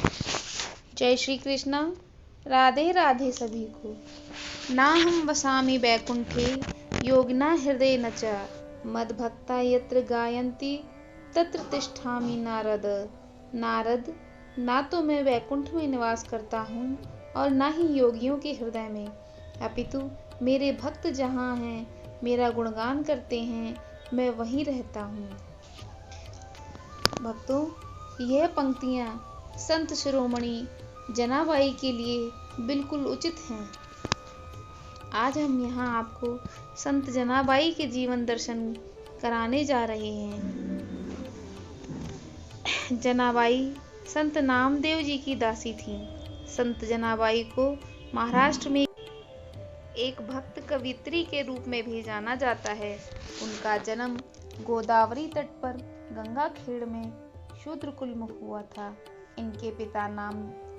जय श्री कृष्णा। राधे राधे सभी को। ना हम वसामि वैकुंठे योगिना हृदय न च मद्भक्ता यत्र गायन्ति तत्र तिष्ठामि नारद। नारद, ना तो मैं वैकुंठ में निवास करता हूँ और ना ही योगियों के हृदय में, अपितु मेरे भक्त जहाँ हैं, मेरा गुणगान करते हैं, मैं वहीं रहता हूँ। भक्तों, यह पंक्तियाँ संत शिरोमणि जनाबाई के लिए बिल्कुल उचित हैं। आज हम यहाँ आपको संत जनाबाई के जीवन दर्शन कराने जा रहे हैं। जनाबाई संत नामदेव जी की दासी थीं। संत जनाबाई को महाराष्ट्र में एक भक्त कवियत्री के रूप में भी जाना जाता है। उनका जन्म गोदावरी तट पर गंगा खेड़ में शूद्र कुल में हुआ था। इनके पिता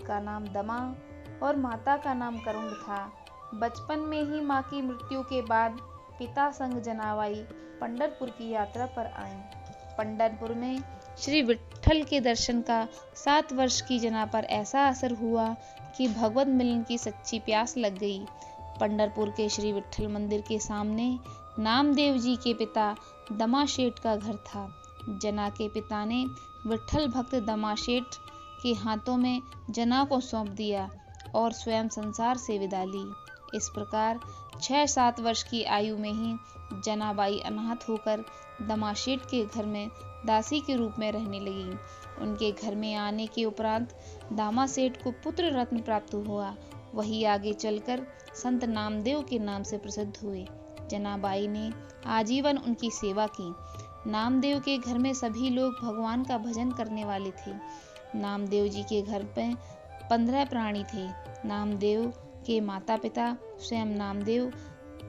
का नाम दमा और माता का नाम करुण था। बचपन में ही मां की मृत्यु के बाद पिता संग जनाबाई पंढरपुर की यात्रा पर आए। पंढरपुर में श्री विट्ठल के दर्शन का 7 वर्ष की जना पर ऐसा असर हुआ कि भगवत मिलन की सच्ची प्यास लग गई। पंढरपुर के श्री विट्ठल मंदिर के सामने नामदेव जी के पिता दमा शेठ का घर था। जना के पिता ने विट्ठल भक्त दमा शेठ के हाथों में जना को सौंप दिया और स्वयं संसार से विदा ली। इस प्रकार 6-7 वर्ष की आयु में ही जनाबाई अनाथ होकर दमा शेठ के घर में दासी के रूप में रहने लगी। उनके घर में आने के उपरांत दामा सेठ को पुत्र रत्न प्राप्त हुआ। वही आगे चलकर संत नामदेव के नाम से प्रसिद्ध हुए। जनाबाई ने आजीवन उनकी सेवा की। नामदेव के घर में सभी लोग भगवान का भजन करने वाले थे। नामदेव जी के घर में 15 प्राणी थे। नामदेव के माता पिता स्वयं नामदेव,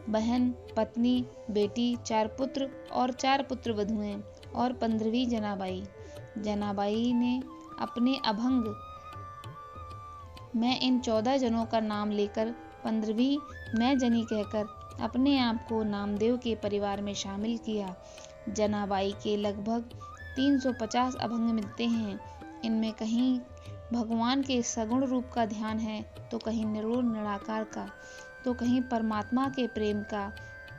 बहन, पत्नी, बेटी, 4 पुत्र और 4 पुत्र वधुएं और 15वीं जनाबाई। जनाबाई ने अपने अभंग मैं इन 14 जनों का नाम लेकर 15वीं मैं जनी कहकर अपने आप को नामदेव के परिवार में शामिल किया। जनाबाई के लगभग 350 अभंग मिलते हैं। इनमें कहीं भगवान के सगुण रूप का ध्यान है, तो कहीं निर्गुण निराकार का, तो कहीं परमात्मा के प्रेम का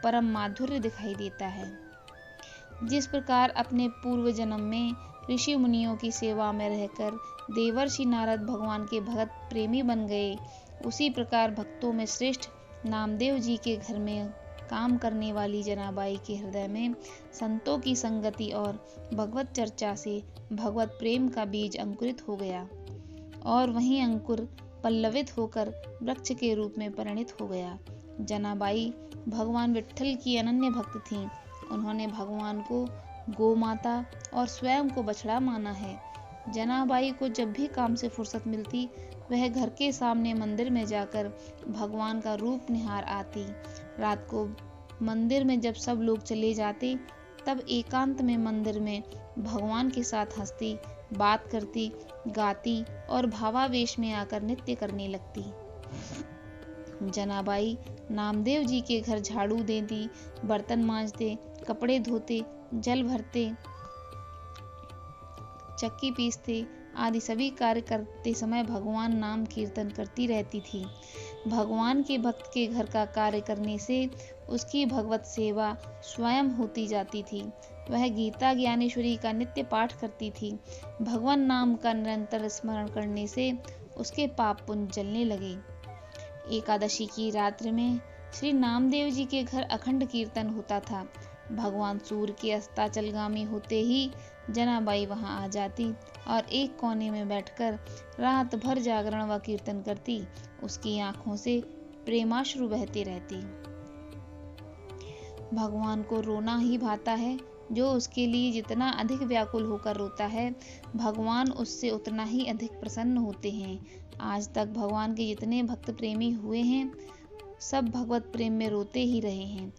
परम माधुर्य दिखाई देता है। जिस प्रकार अपने पूर्व जन्म में ऋषि मुनियों की सेवा में रहकर देवर्षि नारद भगवान के भगत प्रेमी बन गए, उसी प्रकार भक्तों में श्रेष्ठ नामदेव जी के घर में काम करने वाली जनाबाई के हृदय में संतों की संगति और भगवत चर्चा से भगवत प्रेम का बीज अंकुरित हो गया और वहीं अंकुर पल्लवित होकर वृक्ष के रूप में परिणित हो गया। जनाबाई भगवान विट्ठल की अनन्य भक्त थीं। उन्होंने भगवान को गौ माता और स्वयं को बछड़ा माना है। जनाबाई को जब भी काम से फुर्सत मिलती, वह घर के सामने मंदिर में जाकर भगवान का रूप निहार आती। रात को मंदिर में जब सब लोग चले जाते, तब एकांत में मंदिर में भगवान के साथ हंसती, बात करती, गाती और भावावेश में आकर नृत्य करने लगती। जनाबाई नामदेव जी के घर झाड़ू देती, बर्तन मांजते, कपड़े धोते, जल भरते, चक्की पीसते आदि सभी कार्य करते समय भगवान नाम कीर्तन करती रहती थी। भगवान के भक्त के घर का कार्य करने से उसकी भगवत सेवा स्वयं होती जाती थी। वह गीता ज्ञानेश्वरी का नित्य पाठ करती थी। भगवान नाम का निरंतर स्मरण करने से उसके पाप पुण्य जलने लगे। एकादशी की रात्रि में श्री नामदेव जी के घर अखंड कीर्तन होता था। भगवान सूर्य के अस्ताचलगामी होते ही जनाबाई वहां आ जाती और एक कोने में बैठकर रात भर जागरण व कीर्तन करती। उसकी आंखों से प्रेमाश्रु बहते रहते। भगवान को रोना ही भाता है। जो उसके लिए जितना अधिक व्याकुल होकर रोता है, भगवान उससे उतना ही अधिक प्रसन्न होते हैं। आज तक भगवान के जितने भक्त प्रेमी हुए हैं, सब भगवत प्रेम में रोते ही रहे हैं।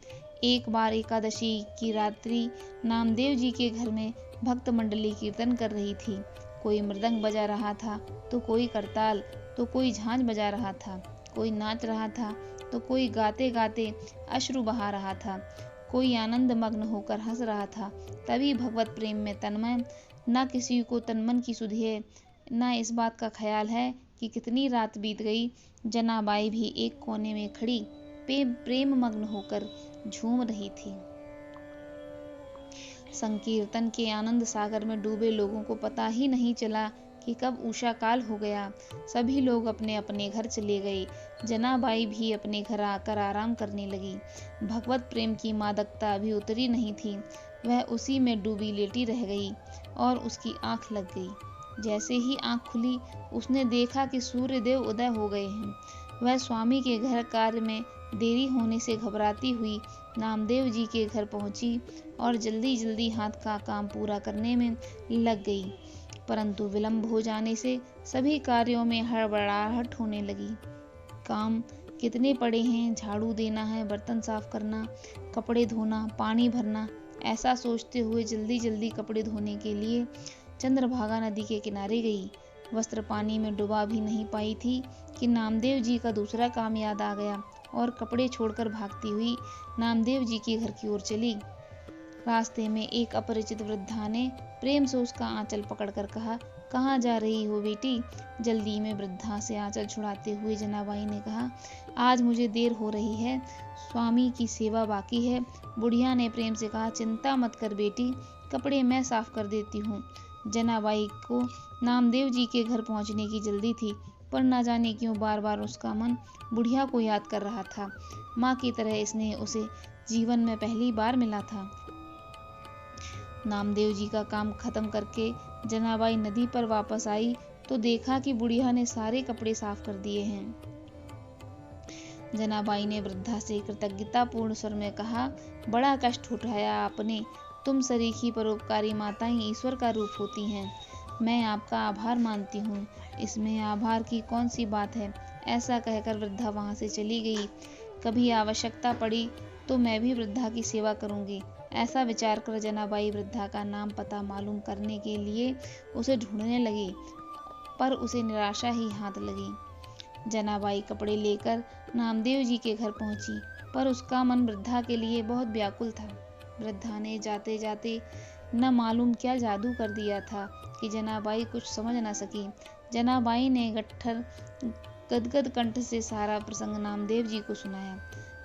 एक बार एकादशी की रात्रि नामदेव जी के घर में भक्त मंडली कीर्तन कर रही थी। कोई मृदंग बजा रहा था, तो कोई करताल, तो कोई झांझ बजा रहा था, कोई नाच रहा था, तो कोई गाते गाते अश्रु बहा रहा था, कोई आनंद मग्न होकर हंस रहा था। तभी भगवत प्रेम में तन्मय, न किसी को तन मन की सुधिये, न इस बात का ख्याल है कि कितनी रात बीत गई। जनाबाई भी एक कोने में खड़ी प्रेम मग्न होकर झूम रही थी। संकीर्तन के आनंद सागर में डूबे लोगों को पता ही नहीं चला कि कब उषा काल हो गया। सभी लोग अपने अपने घर चले गए। जनाबाई भी अपने घर आकर आराम करने लगी। भगवत प्रेम की मादकता अभी उतरी नहीं थी। वह उसी में डूबी लेटी रह गई और उसकी आंख लग गई। जैसे ही आंख खुली, उसने देखा कि सूर्यदेव उदय हो गए हैं। वह स्वामी के घर कार्य में देरी होने से घबराती हुई नामदेव जी के घर पहुंची और जल्दी जल्दी हाथ का काम पूरा करने में लग गई। परंतु विलंब हो जाने से सभी कार्यों में हड़बड़ाहट होने लगी। काम कितने पड़े हैं, झाड़ू देना है, बर्तन साफ करना, कपड़े धोना, पानी भरना, ऐसा सोचते हुए जल्दी जल्दी कपड़े धोने के लिए चंद्रभागा नदी के किनारे गई। वस्त्र पानी में डुबा भी नहीं पाई थी कि नामदेव जी का दूसरा काम याद आ गया और कपड़े छोड़कर भागती हुई नामदेव जी के घर की ओर चली। रास्ते में एक अपरिचित वृद्धा ने प्रेम से उसका आंचल पकड़कर कहा, कहाँ जा रही हो बेटी? जल्दी में वृद्धा से आंचल छुड़ाते हुए जनाबाई ने कहा, आज मुझे देर हो रही है, स्वामी की सेवा बाकी है। बुढ़िया ने प्रेम से कहा, चिंता मत कर बेटी, कपड़े मैं साफ कर देती हूँ। जनाबाई को नामदेव जी के घर पहुँचने की जल्दी थी, पर न जाने क्यों बार बार उसका मन बुढ़िया को याद कर रहा था। माँ की तरह स्नेह उसे जीवन में पहली बार मिला था। नामदेव जी का काम खत्म करके जनाबाई नदी पर वापस आई तो देखा कि बुढ़िया ने सारे कपड़े साफ कर दिए हैं। जनाबाई ने वृद्धा से कृतज्ञतापूर्ण स्वर में कहा, बड़ा कष्ट उठाया आपने। तुम सरीखी परोपकारी माताएं ईश्वर का रूप होती हैं। मैं आपका आभार मानती हूँ, इसमें आभार की कौन सी बात है। ऐसा कहकर वृद्धा वहां से चली गई। कभी आवश्यकता पड़ी तो मैं भी वृद्धा की सेवा करूंगी, ऐसा विचार कर जनाबाई वृद्धा का नाम पता मालूम करने के लिए उसे ढूंढने लगी, पर उसे निराशा ही हाथ लगी। जनाबाई कपड़े लेकर नामदेव जी के घर पहुंची, पर उसका मन वृद्धा के लिए बहुत व्याकुल था। वृद्धा ने जाते जाते न मालूम क्या जादू कर दिया था कि जनाबाई कुछ समझ न सकी। जनाबाई ने गट्ठर गदगद कंठ से सारा प्रसंग नामदेव जी को सुनाया।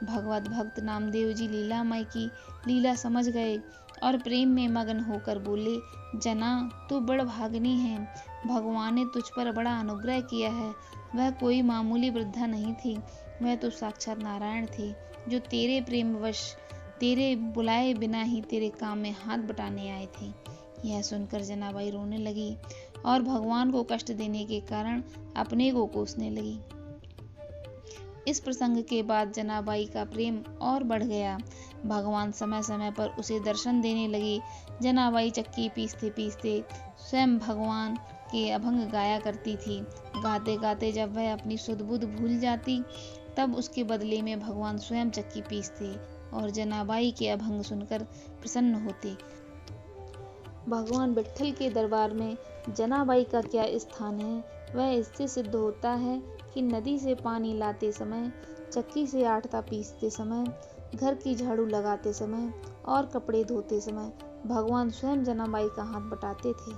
भगवत भक्त नामदेव जी लीलामय की लीला समझ गए और प्रेम में मगन होकर बोले, जना तू बड़ भागनी है, भगवान ने तुझ पर बड़ा अनुग्रह किया है। वह कोई मामूली वृद्धा नहीं थी, वह तो साक्षात नारायण थे, जो तेरे प्रेमवश तेरे बुलाए बिना ही तेरे काम में हाथ बटाने आए थे। यह सुनकर जनाबाई रोने लगी और भगवान को कष्ट देने के कारण अपने को कोसने लगी। इस प्रसंग के बाद जनाबाई का प्रेम और बढ़ गया। भगवान समय समय पर उसे दर्शन देने लगे। जनाबाई चक्की पीसते पीसते स्वयं भगवान के अभंग गाया करती थी। गाते गाते जब वह अपनी सुध बुध भूल जाती, तब उसके बदले में भगवान स्वयं चक्की पीसते और जनाबाई के अभंग सुनकर प्रसन्न होते। भगवान विट्ठल के दरबार में जनाबाई का क्या स्थान है, वह इससे सिद्ध होता है कि नदी से पानी लाते समय, चक्की से आटा पीसते समय, घर की झाड़ू लगाते समय और कपड़े धोते समय भगवान स्वयं जनाबाई का हाथ बटाते थे।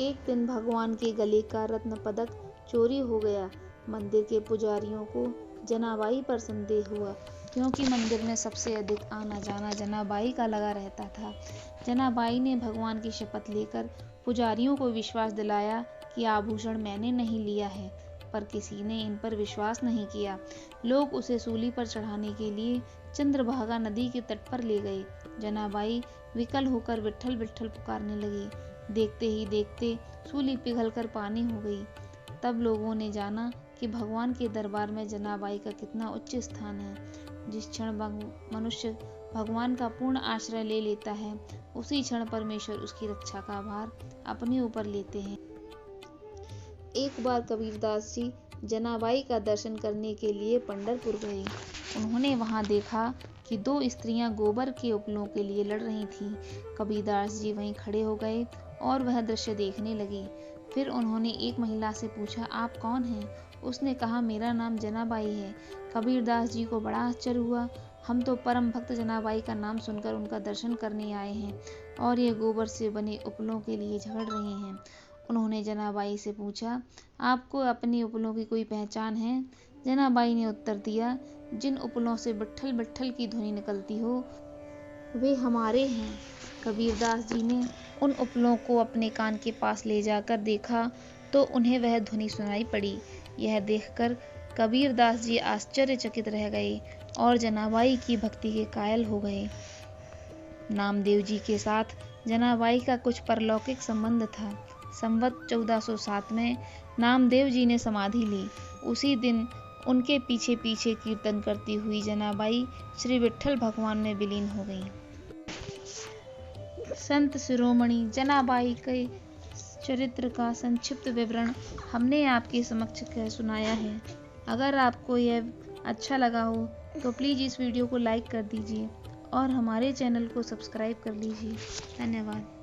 एक दिन भगवान के गले का रत्न पदक चोरी हो गया। मंदिर के पुजारियों को जनाबाई पर संदेह हुआ, क्योंकि मंदिर में सबसे अधिक आना जाना जनाबाई का लगा रहता था। जनाबाई ने भगवान की शपथ लेकर पुजारियों को विश्वास दिलाया कि आभूषण मैंने नहीं लिया है, पर किसी ने इन पर विश्वास नहीं किया। लोग उसे सूली पर चढ़ाने के लिए चंद्रभागा नदी के तट पर ले गए। जनाबाई विकल होकर विट्ठल विट्ठल पुकारने लगी। देखते ही देखते सूली पिघलकर पानी हो गई। तब लोगों ने जाना कि भगवान के दरबार में जनाबाई का कितना उच्च स्थान है। जिस क्षण मनुष्य भगवान का पूर्ण आश्रय ले लेता है, उसी क्षण परमेश्वर उसकी रक्षा का भार अपने ऊपर लेते हैं। एक बार कबीरदास जी जनाबाई का दर्शन करने के लिए पंढरपुर गए। उन्होंने वहां देखा कि दो स्त्रियां गोबर के उपलों के लिए लड़ रही थीं। कबीरदास जी वहीं खड़े हो गए और वह दृश्य देखने लगे। फिर उन्होंने एक महिला से पूछा, आप कौन हैं? उसने कहा, मेरा नाम जनाबाई है। कबीरदास जी को बड़ा आश्चर्य हुआ। हम तो परम भक्त जनाबाई का नाम सुनकर उनका दर्शन करने आए हैं और ये गोबर से बने उपलों के लिए झगड़ रहे हैं। उन्होंने जनाबाई से पूछा, आपको अपनी उपलों की कोई पहचान है? जनाबाई ने उत्तर दिया, जिन उपलों से बिट्ठल बिट्ठल की ध्वनि निकलती हो वे हमारे हैं। कबीरदास जी ने उन उपलों को अपने कान के पास ले जाकर देखा तो उन्हें वह ध्वनि सुनाई पड़ी। यह देखकर कबीरदास जी आश्चर्यचकित रह गए और जनाबाई की भक्ति के कायल हो गए। नामदेव जी के साथ जनाबाई का कुछ परलौकिक संबंध था। संवत 1407 में नामदेव जी ने समाधि ली। उसी दिन उनके पीछे पीछे कीर्तन करती हुई जनाबाई श्री विट्ठल भगवान में विलीन हो गई। संत शिरोमणि जनाबाई के चरित्र का संक्षिप्त विवरण हमने आपके समक्ष कह सुनाया है। अगर आपको यह अच्छा लगा हो तो प्लीज़ इस वीडियो को लाइक कर दीजिए और हमारे चैनल को सब्सक्राइब कर लीजिए। धन्यवाद।